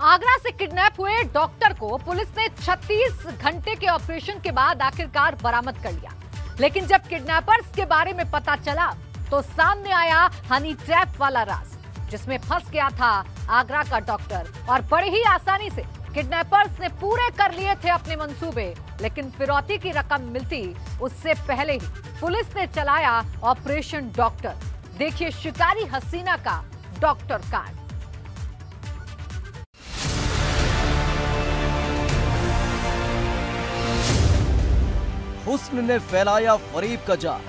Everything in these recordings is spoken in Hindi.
आगरा से किडनैप हुए डॉक्टर को पुलिस ने 36 घंटे के ऑपरेशन के बाद आखिरकार बरामद कर लिया। लेकिन जब किडनैपर्स के बारे में पता चला तो सामने आया हनी ट्रैप वाला राज, जिसमें फंस गया था आगरा का डॉक्टर। और बड़ी ही आसानी से किडनैपर्स ने पूरे कर लिए थे अपने मंसूबे, लेकिन फिरौती की रकम मिलती उससे पहले ही पुलिस ने चलाया ऑपरेशन डॉक्टर। देखिए शिकारी हसीना का डॉक्टर कार्ड। हुस्न ने फैलाया फरेब का जाल,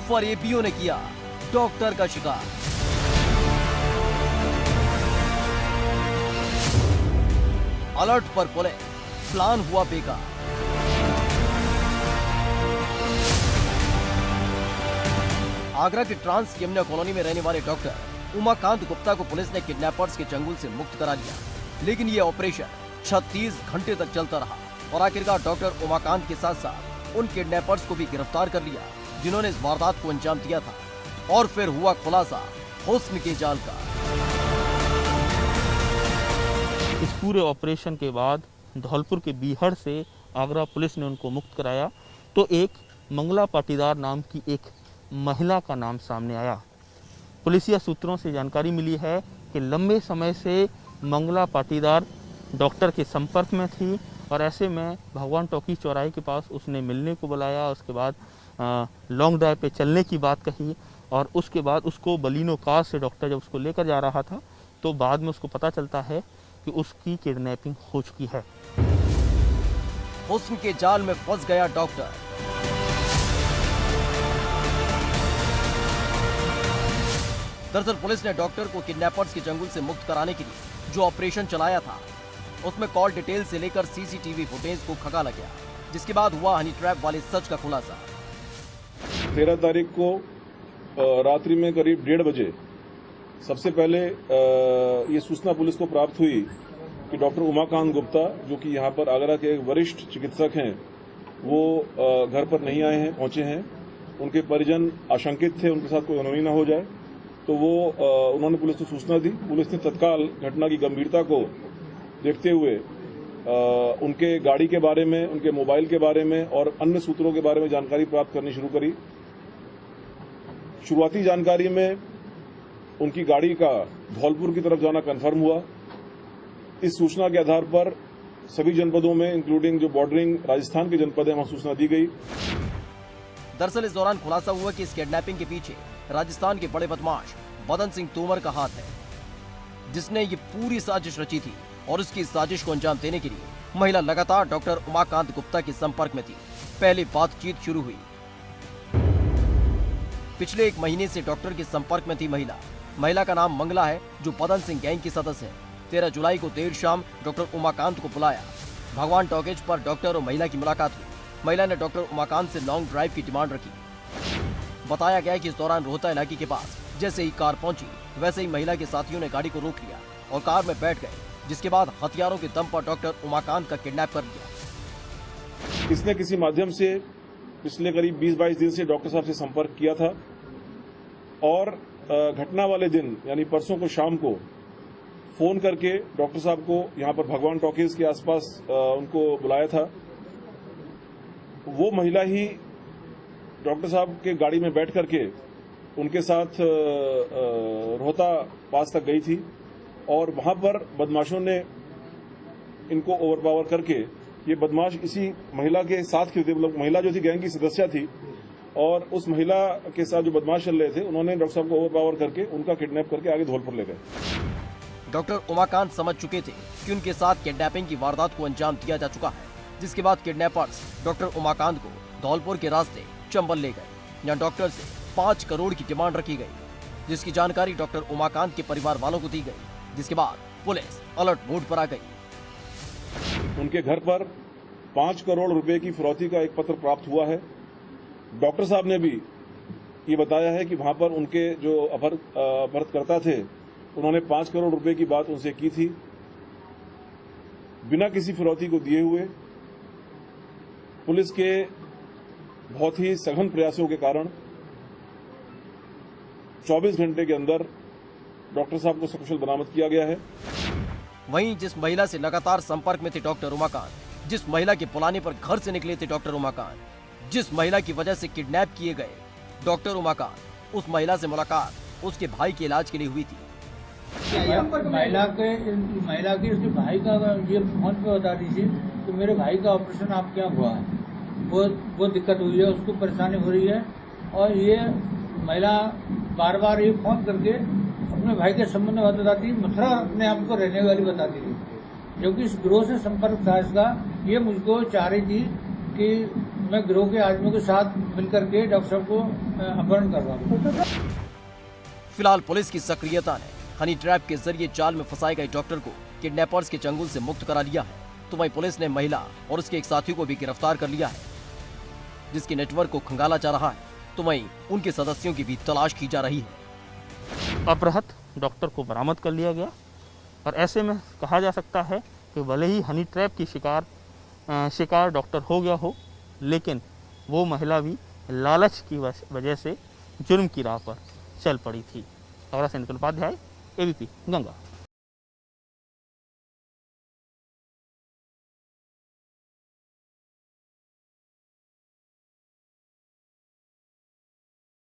फरेबियों ने किया डॉक्टर का शिकार। अलर्ट पर पुलिस, प्लान हुआ बेकार। आगरा के ट्रांस यमुना कॉलोनी में रहने वाले डॉक्टर उमाकांत गुप्ता को पुलिस ने किडनैपर्स के चंगुल से मुक्त करा लिया। लेकिन ये ऑपरेशन 36 घंटे तक चलता रहा और आखिरकार डॉक्टर उमाकांत के साथ साथ उन किडनैपर्स को भी गिरफ्तार कर लिया जिन्होंने इस वारदात को अंजाम दिया था। और फिर हुआ खुलासा हुस्न के जाल का। इस पूरे ऑपरेशन के बाद धौलपुर के बीहड़ से आगरा पुलिस ने उनको मुक्त कराया तो एक मंगला पाटीदार नाम की एक महिला का नाम सामने आया। पुलिसिया सूत्रों से जानकारी मिली है कि लंबे समय से मंगला पाटीदार डॉक्टर के संपर्क में थी और ऐसे में भगवान टॉकी चौराहे के पास उसने मिलने को बुलाया। उसके बाद लॉन्ग ड्राइव पे चलने की बात कही और उसके बाद उसको बलिनो कार से डॉक्टर जब उसको लेकर जा रहा था तो बाद में उसको पता चलता है कि उसकी किडनैपिंग हो चुकी है। हुस्न के जाल में फंस गया डॉक्टर। दरअसल पुलिस ने डॉक्टर को किडनैपर्स के चंगुल से मुक्त कराने के लिए जो ऑपरेशन चलाया था उसमें कॉल डिटेल से लेकर सीसीटीवी फुटेज को खंगाला गया, जिसके बाद हुआ हनी ट्रैप वाले सच का खुलासा। 13 तारीख को रात्रि में करीब 1:30 बजे सबसे पहले ये सूचना पुलिस को प्राप्त हुई कि डॉक्टर उमाकांत गुप्ता, जो कि यहाँ पर आगरा के एक वरिष्ठ चिकित्सक हैं, वो घर पर नहीं आए हैं, पहुंचे हैं। उनके परिजन आशंकित थे उनके साथ कोई अनहोनी न हो जाए, तो वो उन्होंने पुलिस को सूचना दी। पुलिस ने तत्काल घटना की गंभीरता को देखते हुए उनके गाड़ी के बारे में, उनके मोबाइल के बारे में और अन्य सूत्रों के बारे में जानकारी प्राप्त करनी शुरू करी। शुरुआती जानकारी में उनकी गाड़ी का धौलपुर की तरफ जाना कंफर्म हुआ। इस सूचना के आधार पर सभी जनपदों में, इंक्लूडिंग जो बॉर्डरिंग राजस्थान के जनपद हैं, वहां सूचना दी गई। दरअसल इस दौरान खुलासा हुआ कि इस किडनैपिंग के पीछे राजस्थान के बड़े बदमाश बदन सिंह तोमर का हाथ है, जिसने ये पूरी साजिश रची थी। और उसकी साजिश को अंजाम देने के लिए महिला लगातार डॉक्टर उमाकांत गुप्ता के संपर्क में थी। पहले बातचीत शुरू हुई। पिछले 1 महीने से डॉक्टर के संपर्क में थी महिला का नाम मंगला है, जो बदन सिंह गैंग की सदस्य है। 13 जुलाई को देर शाम डॉक्टर उमाकांत को बुलाया। भगवान टॉकीज पर डॉक्टर और महिला की मुलाकात हुई। महिला ने डॉक्टर उमाकांत से लॉन्ग ड्राइव की डिमांड रखी। बताया गया कि इस दौरान रोहता इलाके के पास जैसे ही कार पहुंची, वैसे ही महिला के साथियों ने गाड़ी को रोक लिया और कार में बैठ गए, जिसके बाद हथियारों के दम पर डॉक्टर उमाकांत का किडनैप कर लिया। इसने किसी माध्यम से पिछले करीब 20-22 दिन से डॉक्टर साहब से संपर्क किया था और घटना वाले दिन यानी परसों को शाम को फोन करके डॉक्टर साहब को यहाँ पर भगवान टॉकीज के आसपास उनको बुलाया था। वो महिला ही डॉक्टर साहब के गाड़ी में बैठ करके उनके साथ रोहता पास तक गई थी और वहां पर बदमाशों ने इनको ओवरपावर करके, ये बदमाश इसी महिला के साथ खड़े थे, मतलब महिला जो थी गैंग की सदस्य थी और उस महिला के साथ जो बदमाश चल रहे थे, उन्होंने डॉक्टर साहब को ओवरपावर करके उनका किडनैप करके आगे धौलपुर ले गए। डॉक्टर उमाकांत समझ चुके थे कि उनके साथ किडनैपिंग की वारदात को अंजाम दिया जा चुका है, जिसके बाद किडनैपर्स डॉक्टर उमाकांत को धौलपुर के रास्ते चंबल ले गए, जहां डॉक्टर से 5 करोड़ की डिमांड रखी गई, जिसकी जानकारी डॉक्टर उमाकांत के परिवार वालों को दी गई, जिसके बाद पुलिस अलर्ट मोड पर आ गई। उनके घर पर 5 करोड़ रुपए की फिरौती का एक पत्र प्राप्त हुआ है। डॉक्टर साहब ने भी ये बताया है कि वहां पर उनके जो अपहरणकर्ता थे, उन्होंने 5 करोड़ रुपए की बात उनसे की थी, बिना किसी फिरौती को दिए हुए। पुलिस के बहुत ही सघन प्रयासों के कारण 24 घंटे के अंदर डॉक्टर साहब को सकुशल बरामद किया गया है। वहीं जिस महिला से लगातार संपर्क में थे डॉक्टर उमाकांत, जिस महिला के बुलाने पर घर से निकले थे डॉक्टर उमाकांत, जिस महिला की वजह से किडनैप किए गए डॉक्टर उमाकांत, उस महिला से मुलाकात उसके भाई के इलाज के लिए हुई थी। महिला के उसके भाई का ये फोन पे बता दीजिए कि मेरे भाई का ऑपरेशन आपके यहाँ हुआ है, वो दिक्कत हुई है, उसको परेशानी हो रही है। और ये महिला बार बार ये फोन करके अपने भाई के संबंध में बताती, मथुरा अपने आप को रहने वाली बताती थी, जो कि इस गिरोह से संपर्क था इसका। ये मुझको चाह रही थी कि मैं गिरोह के आदमियों के साथ मिलकर के डॉक्टर साहब को अपहरण करवाऊं। फिलहाल पुलिस की सक्रियता ने हनी ट्रैप के जरिए जाल में फंसाए गए डॉक्टर को किडनैपर्स के चंगुल से मुक्त करा लिया है। तो वहीं पुलिस ने महिला और उसके एक साथी को भी गिरफ्तार कर लिया है, जिसके नेटवर्क को खंगाला जा रहा है। तो वहीं उनके सदस्यों की भी तलाश की जा रही है। अपहृत डॉक्टर को बरामद कर लिया गया और ऐसे में कहा जा सकता है कि भले ही हनी ट्रैप की शिकार डॉक्टर हो गया हो, लेकिन वो महिला भी लालच की वजह से जुर्म की राह पर चल पड़ी थी। और से नितिन उपाध्याय, ABP गंगा।